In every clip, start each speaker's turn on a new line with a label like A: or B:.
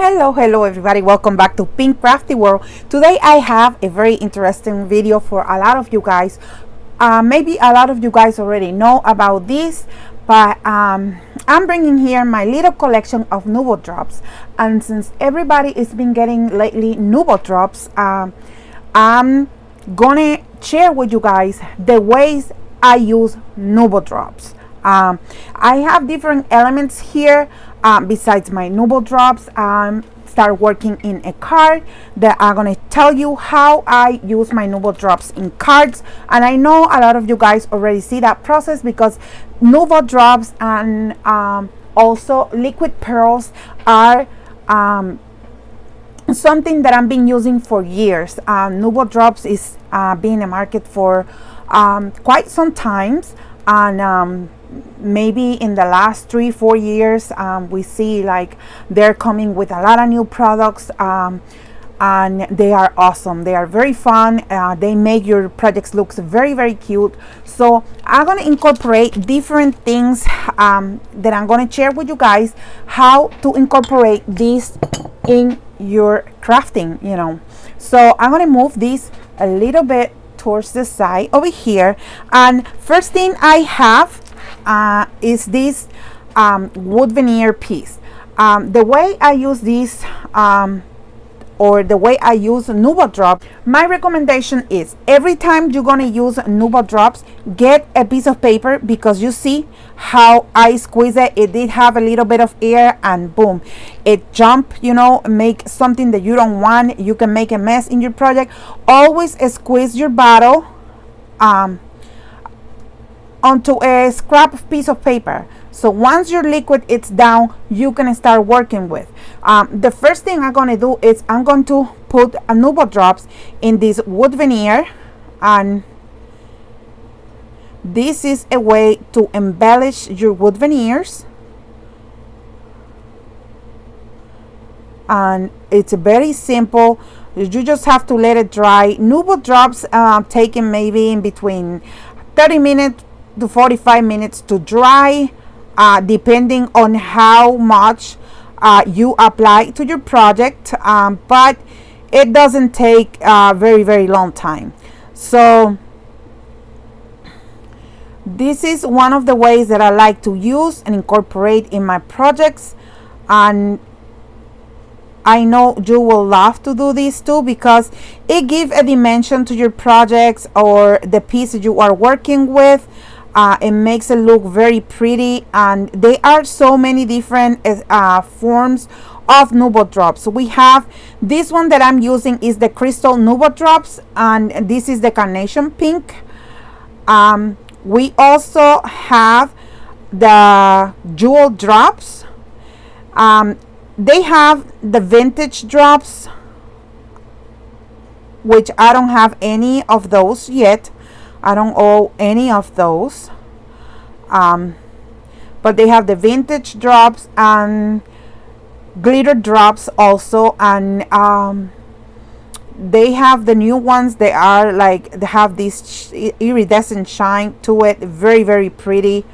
A: Hello everybody, welcome back to PinkCraftyWorld. Today I have a very interesting video for a lot of you guys. Maybe a lot of you guys already know about this, but I'm bringing here my little collection of Nuvo Drops. And since everybody has been getting lately Nuvo Drops, I'm gonna share with you guys the ways I use Nuvo Drops. I have different elements here. Besides my Nuvo Drops, start working in a card that I'm gonna tell you how I use my Nuvo Drops in cards. And I know a lot of you guys already see that process because Nuvo Drops and also liquid pearls are something that I've been using for years. Nuvo Drops is being in the market for quite some times, and maybe in the last 3-4 years we see like they're coming with a lot of new products, and they are awesome. They are very fun. They make your projects look very cute. So I'm going to incorporate different things that I'm going to share with you guys how to incorporate this in your crafting, you know. So I'm going to move this a little bit towards the side over here, and first thing I have is this wood veneer piece. The way I use this or the way I use Nuvo Drop, my recommendation is every time you're gonna use Nuvo Drops, get a piece of paper, because you see how I squeeze it. It did have a little bit of air and boom, it jump, you know, make something that you don't want. You can make a mess in your project. Always squeeze your bottle onto a scrap piece of paper. So once your liquid is down, you can start working with. The first thing I'm going to do is I'm going to put a Nuvo Drops in this wood veneer, and this is a way to embellish your wood veneers, and it's very simple. You just have to let it dry. Nuvo Drops taking maybe in between 30 minutes to 45 minutes to dry, depending on how much you apply to your project, but it doesn't take a very long time. So this is one of the ways that I like to use and incorporate in my projects, and I know you will love to do this too, because it gives a dimension to your projects or the piece that you are working with. It makes it look very pretty, and there are so many different forms of Nuvo Drops. So we have this one that I'm using is the crystal Nuvo Drops, and this is the carnation pink. We also have the jewel drops. They have the vintage drops, which I don't have any of those yet. I don't own any of those, but they have the vintage drops and glitter drops also, and they have the new ones. They are like, they have this iridescent shine to it, very pretty,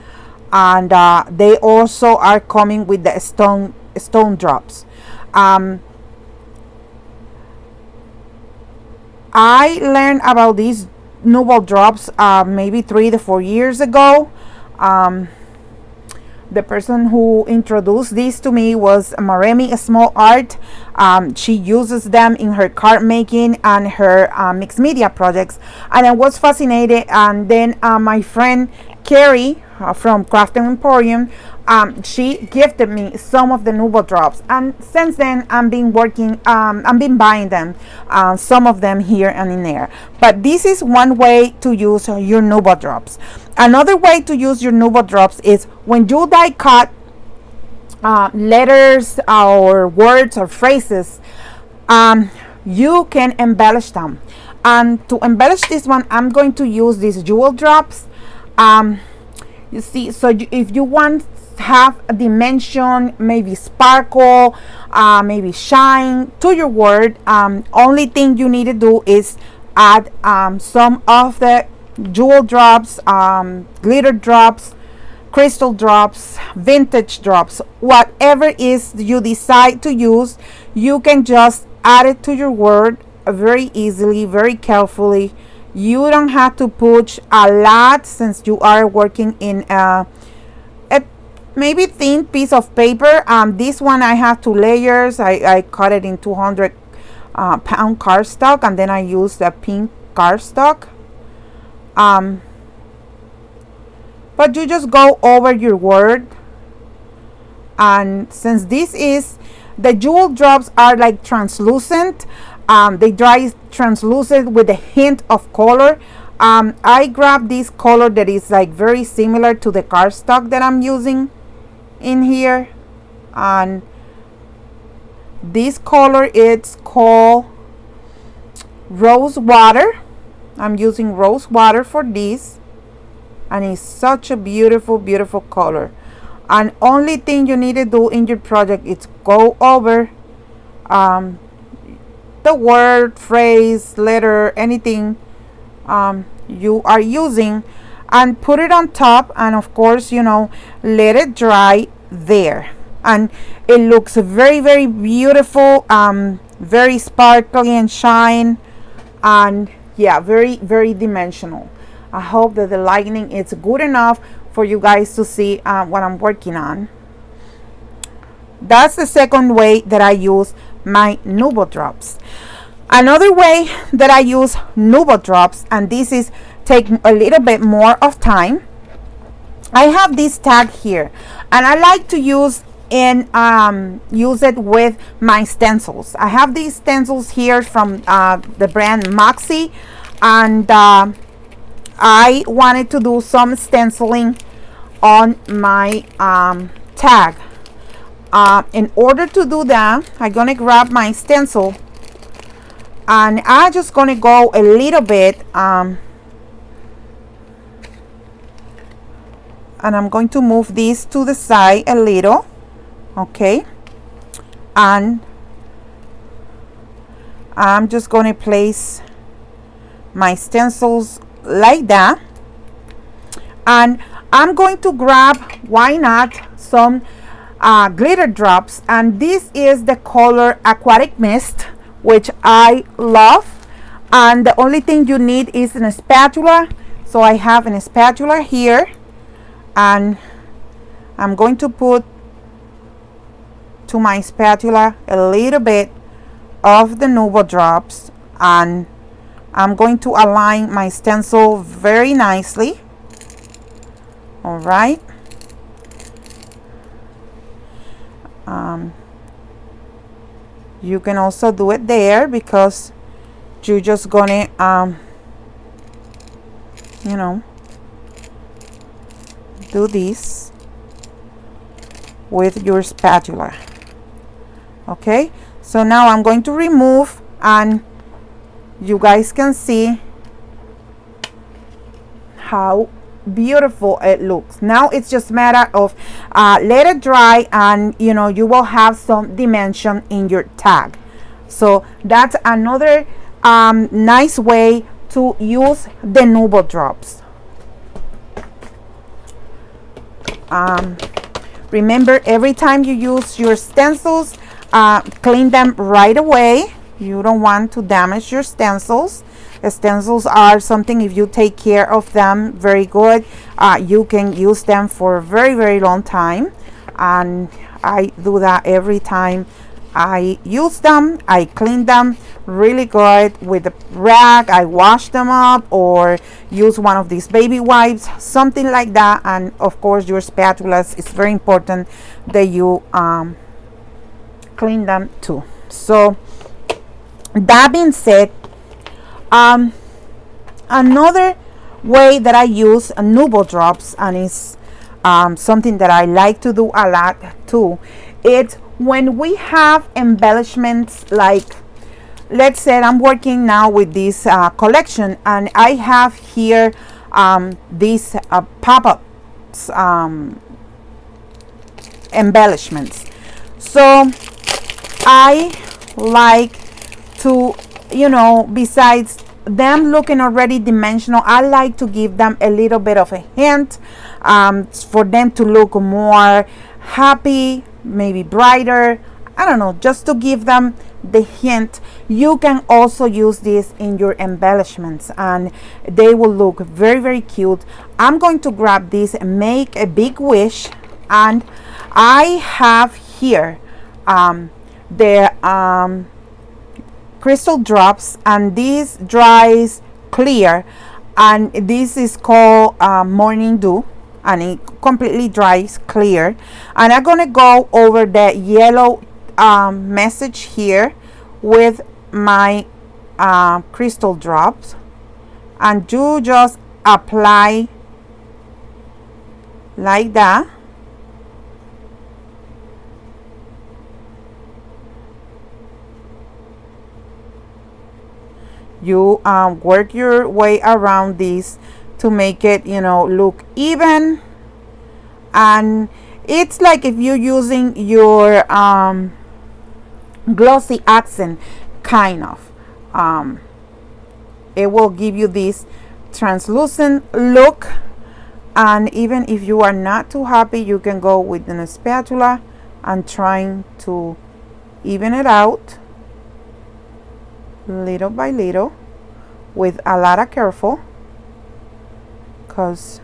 A: and they also are coming with the stone drops. I learned about these Nuvo Drops maybe 3 to 4 years ago. The person who introduced these to me was Maremi Small Art. She uses them in her card making and her mixed media projects, and I was fascinated. And then my friend Carrie from Crafting Emporium, she gifted me some of the Nuvo Drops, and since then I've been buying them, some of them here and in there. But this is one way to use your Nuvo Drops. Another way to use your Nuvo Drops is when you die cut letters or words or phrases, you can embellish them. And to embellish this one, I'm going to use these jewel drops. You see, so if you want to have a dimension, maybe sparkle, maybe shine to your word, only thing you need to do is add some of the jewel drops, glitter drops, crystal drops, vintage drops, whatever is you decide to use, you can just add it to your word very easily, very carefully. You don't have to put a lot since you are working in a maybe thin piece of paper. This one I have 2 layers. I cut it in 200 pound cardstock, and then I use the pink cardstock. But you just go over your word, and since this is the jewel drops are like translucent, they dry translucent with a hint of color. I grabbed this color that is like very similar to the cardstock that I'm using in here, and this color it's called rose water. I'm using rose water for this, and it's such a beautiful color. And only thing you need to do in your project is go over the word, phrase, letter, anything you are using, and put it on top, and of course, you know, let it dry there. And it looks very beautiful, very sparkly and shine, and yeah, very dimensional. I hope that the lighting is good enough for you guys to see what I'm working on. That's the second way that I use my Nuvo Drops. Another way that I use Nuvo Drops, and this is take a little bit more of time. I have this tag here, and I like to use it with my stencils. I have these stencils here from the brand Moxie, and I wanted to do some stenciling on my tag. In order to do that, I'm gonna grab my stencil, and I'm just gonna go a little bit, and I'm going to move this to the side a little, okay, and I'm just gonna place my stencils like that, and I'm going to grab, why not, some glitter drops, and this is the color Aquatic Mist, which I love. And the only thing you need is a spatula, so I have a spatula here, and I'm going to put to my spatula a little bit of the Nuvo Drops, and I'm going to align my stencil very nicely. All right. You can also do it there, because you're just gonna you know, do this with your spatula. Okay, so now I'm going to remove, and you guys can see how beautiful it looks. Now it's just a matter of let it dry, and you know, you will have some dimension in your tag. So that's another nice way to use the Nuvo Drops. Remember, every time you use your stencils, clean them right away. You don't want to damage your stencils. Stencils are something, if you take care of them very good, you can use them for a very long time, and I do that every time I use them. I clean them really good with a rag. I wash them up, or use one of these baby wipes, something like that. And of course, your spatulas, it's very important that you clean them too. So that being said, another way that I use Nuvo Drops, and it's something that I like to do a lot too, it's when we have embellishments, like let's say I'm working now with this collection, and I have here these pop-ups embellishments. So I like to, you know, besides them looking already dimensional, I like to give them a little bit of a hint, for them to look more happy, maybe brighter. I don't know, just to give them the hint. You can also use this in your embellishments and they will look very, very cute. I'm going to grab this and make a big wish, and I have here the crystal drops, and this dries clear, and this is called morning dew, and it completely dries clear. And I'm gonna go over the yellow message here with my crystal drops, and you just apply like that. You work your way around this to make it, you know, look even, and it's like if you're using your glossy accent kind of, it will give you this translucent look. And even if you are not too happy, you can go with a spatula and trying to even it out little by little with a lot of careful, because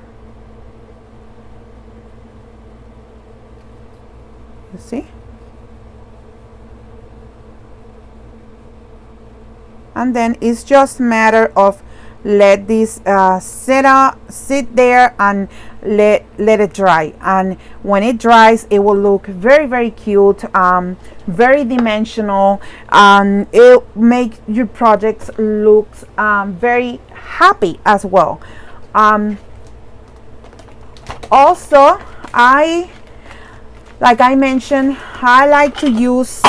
A: you see. And then it's just a matter of let this sit there and let it dry, and when it dries it will look very, very cute, very dimensional, and it make your projects look very happy as well. Also, like I mentioned, I like to use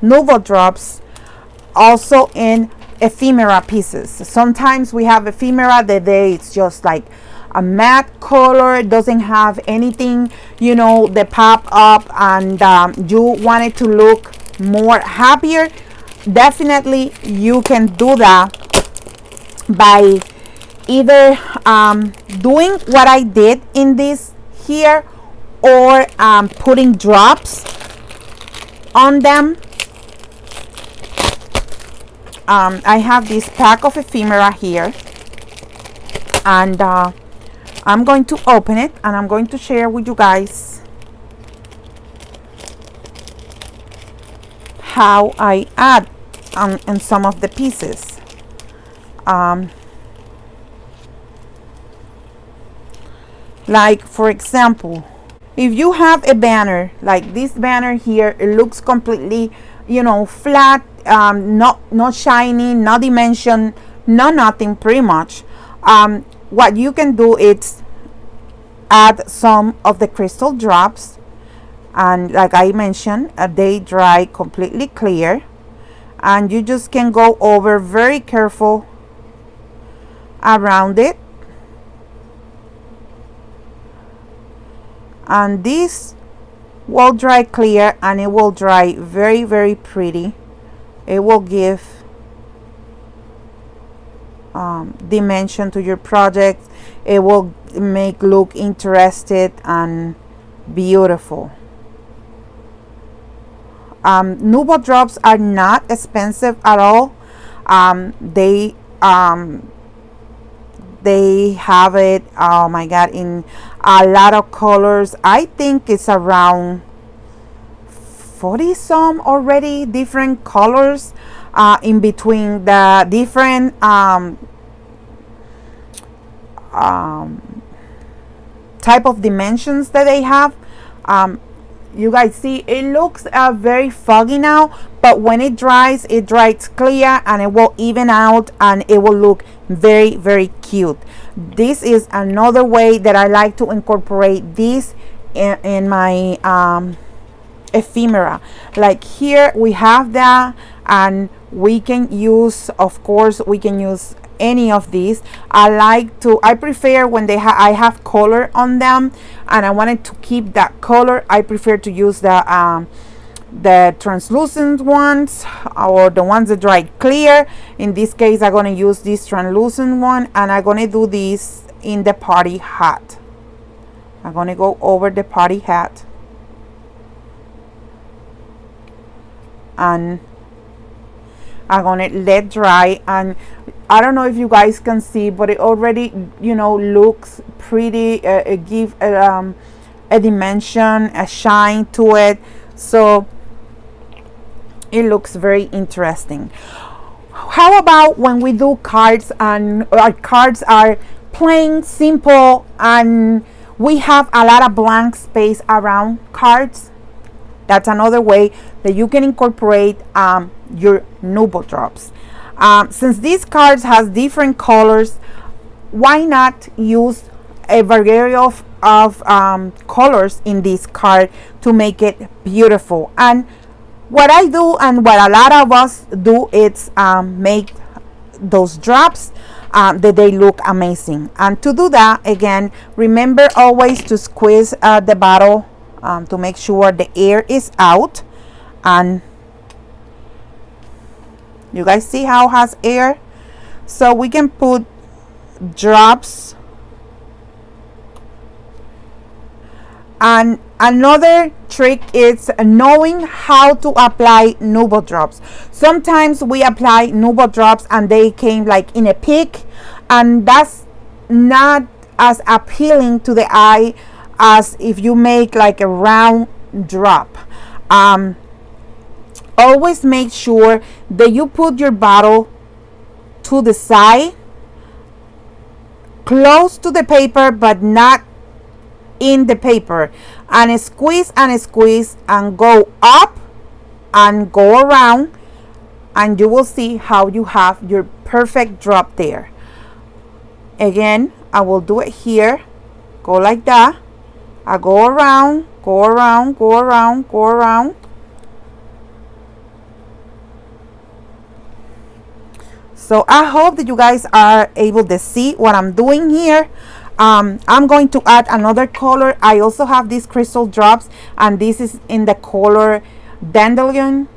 A: Nuvo Drops also in ephemera pieces. Sometimes we have ephemera that it's just like a matte color, it doesn't have anything, you know, that pop up, and you want it to look more happier. Definitely you can do that by either doing what I did in this here, or putting drops on them. I have this pack of ephemera here, and I'm going to open it and I'm going to share with you guys how I add in some of the pieces. Like for example, if you have a banner like this banner here, it looks completely, you know, flat, not shiny, no dimension, no nothing pretty much. What you can do is add some of the crystal drops, and like I mentioned, they dry completely clear, and you just can go over very careful around it. And this will dry clear, and it will dry very, very pretty. It will give dimension to your project. It will make look interested and beautiful. Nuvo Drops are not expensive at all. They have it, oh my god, in a lot of colors. I think it's around 40 some already different colors, in between the different type of dimensions that they have. You guys see it looks very foggy now, but when it dries clear, and it will even out, and it will look very, very cute. This is another way that I like to incorporate this in my ephemera. Like here we have that, and we can use, of course, we can use any of these. I prefer when I have color on them and I wanted to keep that color, I prefer to use the the translucent ones or the ones that dry clear. In this case, I'm going to use this translucent one, and I'm going to do this in the party hat. I'm going to go over the party hat, and I'm going to let dry. And I don't know if you guys can see, but it already, you know, looks pretty. It gives a dimension, a shine to it. So it looks very interesting. How about when we do cards, and our cards are plain, simple, and we have a lot of blank space around cards? That's another way that you can incorporate your Nuvo Drops. Since these cards has different colors, why not use a variety of colors in this card to make it beautiful? And what I do, and what a lot of us do, is make those drops that they look amazing. And to do that, again, remember always to squeeze the bottle to make sure the air is out. And you guys see how it has air? So we can put drops. And another trick is knowing how to apply Nuvo Drops. Sometimes we apply Nuvo Drops and they came like in a peak, and that's not as appealing to the eye as if you make like a round drop. Always make sure that you put your bottle to the side, close to the paper, but not in the paper, and squeeze and go up and go around, and you will see how you have your perfect drop there. Again, I will do it here. Go like that. I go around, go around, go around, go around. So I hope that you guys are able to see what I'm doing here. I'm going to add another color. I also have these crystal drops, and this is in the color dandelion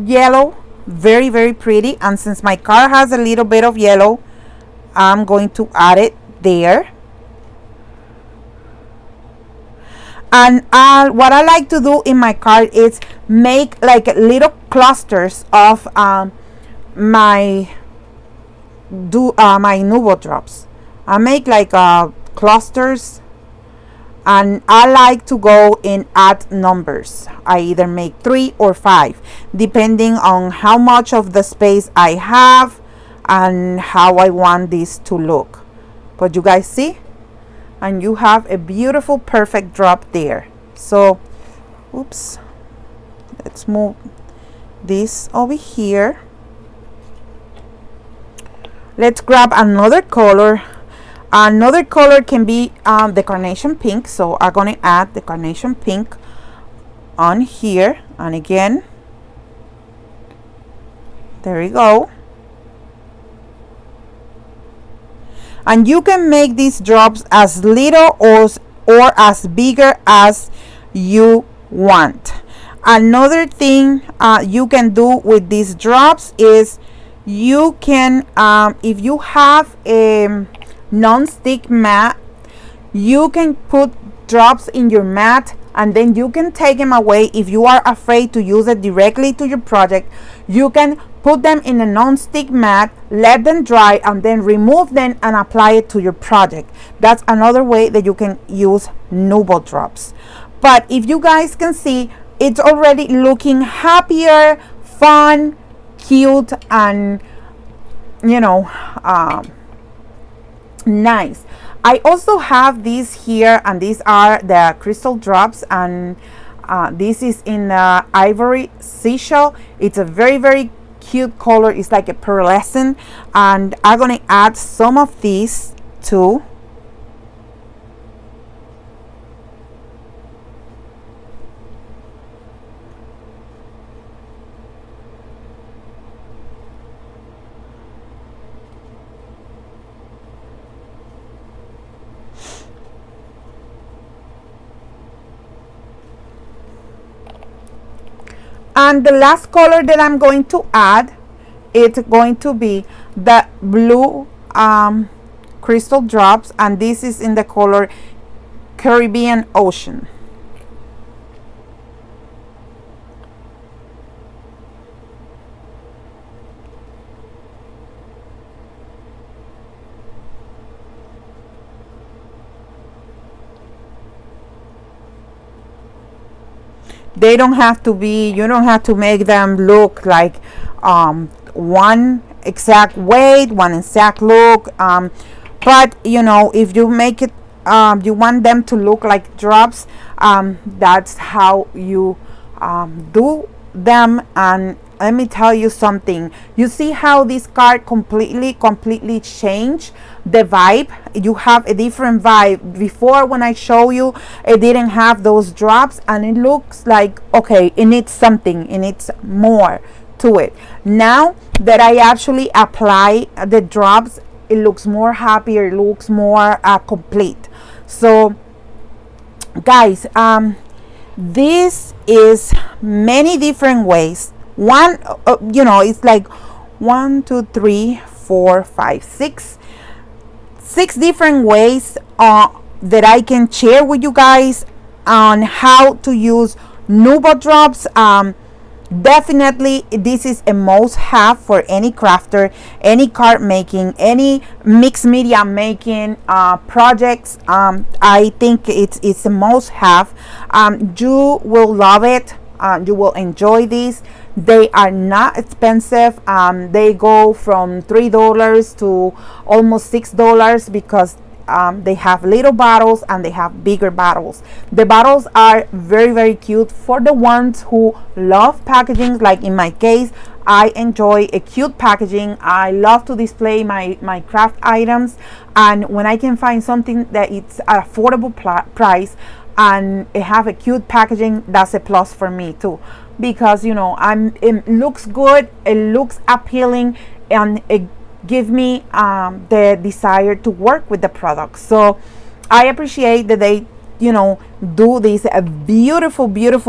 A: yellow. Very, very pretty. And since my card has a little bit of yellow, I'm going to add it there. And what I like to do in my card is make like little clusters of my Nuvo Drops. I make like clusters, and I like to go in odd numbers. I either make 3 or 5 depending on how much of the space I have and how I want this to look. But you guys see, and you have a beautiful perfect drop there. So oops, let's move this over here. Let's grab another color. Another color can be the carnation pink, so I'm going to add the carnation pink on here, and again, there you go. And you can make these drops as little or as bigger as you want. Another thing you can do with these drops is you can, if you have a non-stick mat, you can put drops in your mat, and then you can take them away. If you are afraid to use it directly to your project, you can put them in a non-stick mat, let them dry, and then remove them and apply it to your project. That's another way that you can use Nuvo Drops. But if you guys can see, it's already looking happier, fun, cute, and you know, nice. I also have these here, and these are the crystal drops, and this is in ivory seashell. It's a very, very cute color. It's like a pearlescent, and I'm gonna add some of these too. And the last color that I'm going to add, it's going to be the blue crystal drops, and this is in the color Caribbean Ocean. They don't have to be, you don't have to make them look like one exact weight, one exact look, but you know, if you make it, you want them to look like drops, that's how you do them. And let me tell you something, you see how this card completely changed the vibe. You have a different vibe. Before, when I show you, it didn't have those drops, and it looks like, okay, it needs something, it needs more to it. Now that I actually apply the drops, it looks more happier, it looks more complete. So guys, this is many different ways. One, you know, it's like 1, 2, 3, 4, 5, 6 different ways that I can share with you guys on how to use Nuvo Drops. Definitely this is a must have for any crafter, any card making, any mixed media making projects. I think it's a must have. You will love it. You will enjoy these. They are not expensive. They go from $3 to almost $6 because they have little bottles and they have bigger bottles. The bottles are very cute for the ones who love packaging. Like in my case, I enjoy a cute packaging. I love to display my craft items, and when I can find something that it's an affordable price and it have a cute packaging, that's a plus for me too, because you know, it looks good, it looks appealing, and it give me the desire to work with the product. So I appreciate that they, you know, do this beautiful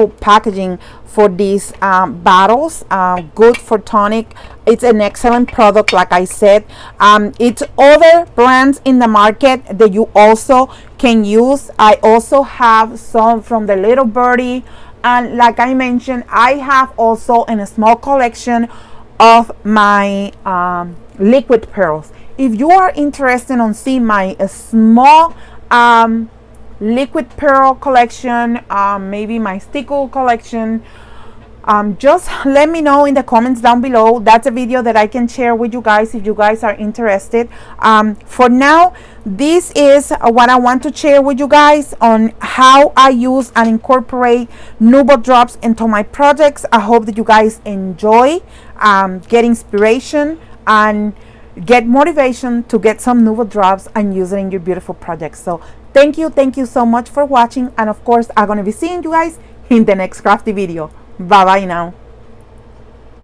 A: packaging for these bottles. Good for tonic. It's an excellent product, like I said. It's other brands in the market that you also can use. I also have some from the Little Birdie, and like I mentioned, I have also in a small collection of my liquid pearls. If you are interested on seeing my small liquid pearl collection, maybe my stickle collection, just let me know in the comments down below. That's a video that I can share with you guys if you guys are interested. For now, this is what I want to share with you guys on how I use and incorporate Nuvo Drops into my projects. I hope that you guys enjoy, get inspiration, and get motivation to get some Nuvo Drops and use it in your beautiful projects. So thank you so much for watching, and of course I'm going to be seeing you guys in the next crafty video. Bye bye now.